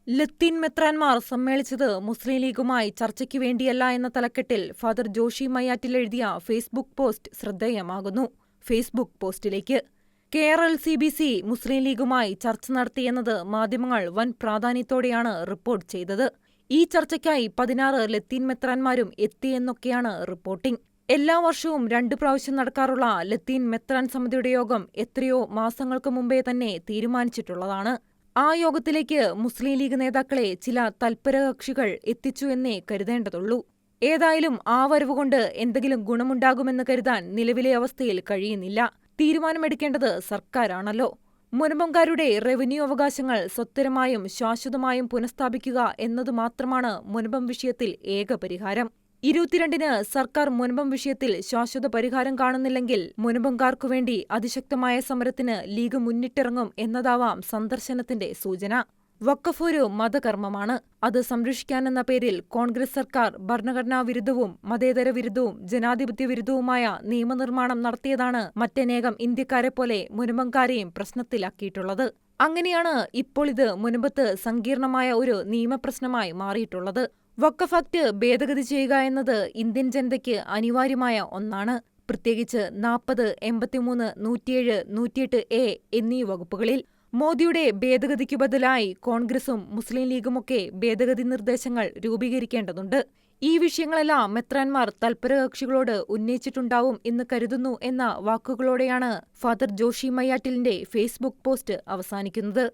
ലത്തീൻ മെത്രാൻമാർ സമ്മേളിച്ചത് മുസ്ലിം ലീഗുമായി ചർച്ചയ്ക്കു വേണ്ടിയല്ല എന്ന തലക്കെട്ടിൽ ഫാദർ ജോഷി മയ്യാറ്റിൽ എഴുതിയ ഫേസ്ബുക്ക് പോസ്റ്റ് ശ്രദ്ധേയമാകുന്നു. ഫേസ്ബുക്ക് പോസ്റ്റിലേക്ക് KRLCBC മുസ്ലിം ലീഗുമായി ചർച്ച നടത്തിയെന്നത് മാധ്യമങ്ങൾ വൻ പ്രാധാന്യത്തോടെയാണ് റിപ്പോർട്ട് ചെയ്തത്. ഈ ചർച്ചയ്ക്കായി 16 ലത്തീൻ മെത്രാൻമാരും എത്തിയെന്നൊക്കെയാണ് റിപ്പോർട്ടിംഗ്. എല്ലാ വർഷവും 2 പ്രാവശ്യം നടക്കാറുള്ള ലത്തീൻ മെത്രാൻ സമിതിയുടെ യോഗം എത്രയോ മാസങ്ങൾക്ക് മുമ്പേ തന്നെ തീരുമാനിച്ചിട്ടുള്ളതാണ്. ആ യോഗത്തിലേക്ക് മുസ്ലിം ലീഗ് നേതാക്കളെ ചില തൽപരകക്ഷികൾ എത്തിച്ചു എന്നേ കരുതേണ്ടതുള്ളൂ. ഏതായാലും ആ വരവുകൊണ്ട് എന്തെങ്കിലും ഗുണമുണ്ടാകുമെന്ന് കരുതാൻ നിലവിലെ അവസ്ഥയിൽ കഴിയുന്നില്ല. തീരുമാനമെടുക്കേണ്ടത് സർക്കാരാണല്ലോ. മുനമ്പംകാരുടെ റവന്യൂ അവകാശങ്ങൾ സ്വത്തരമായും ശാശ്വതമായും പുനഃസ്ഥാപിക്കുക എന്നതുമാത്രമാണ് മുനമ്പം വിഷയത്തിൽ ഏക പരിഹാരം. 22-ന് സർക്കാർ മുനമ്പം വിഷയത്തിൽ ശാശ്വത പരിഹാരം കാണുന്നില്ലെങ്കിൽ മുനമ്പംകാർക്കുവേണ്ടി അതിശക്തമായ സമരത്തിന് ലീഗ് മുന്നിട്ടിറങ്ങും എന്നതാവാം സന്ദർശനത്തിന്റെ സൂചന. വഖഫ് ഒരു മതകർമ്മമാണ്. അത് സംരക്ഷിക്കാനെന്ന പേരിൽ കോൺഗ്രസ് സർക്കാർ ഭരണഘടനാ വിരുദ്ധവും മതേതര വിരുദ്ധവും ജനാധിപത്യ വിരുദ്ധവുമായ നിയമനിർമ്മാണം നടത്തിയതാണ് മറ്റനേകം ഇന്ത്യക്കാരെപ്പോലെ മുനമ്പംകാരെയും പ്രശ്നത്തിലാക്കിയിട്ടുള്ളത്. അങ്ങനെയാണ് ഇപ്പോൾ ഇത് മുനമ്പത്ത് സങ്കീർണമായ ഒരു നിയമപ്രശ്നമായി മാറിയിട്ടുള്ളത്. വഖഫ് ആക്ട് ഭേദഗതി ചെയ്യുക എന്നത് ഇന്ത്യൻ ജനതയ്ക്ക് അനിവാര്യമായ ഒന്നാണ്. പ്രത്യേകിച്ച് 40, 83, 107, 108A എന്നീ വകുപ്പുകളിൽ. മോദിയുടെ ഭേദഗതിക്കു ബദലായി കോൺഗ്രസും മുസ്ലിം ലീഗുമൊക്കെ ഭേദഗതി നിർദ്ദേശങ്ങൾ രൂപീകരിക്കേണ്ടതുണ്ട്. ഈ വിഷയങ്ങളെല്ലാം മെത്രാൻമാർ തൽപരകക്ഷികളോട് ഉന്നയിച്ചിട്ടുണ്ടാവും എന്ന് കരുതുന്നു എന്ന വാക്കുകളോടെയാണ് ഫാദർ ജോഷി മയ്യാറ്റിലിന്റെ ഫേസ്ബുക്ക് പോസ്റ്റ് അവസാനിക്കുന്നത്.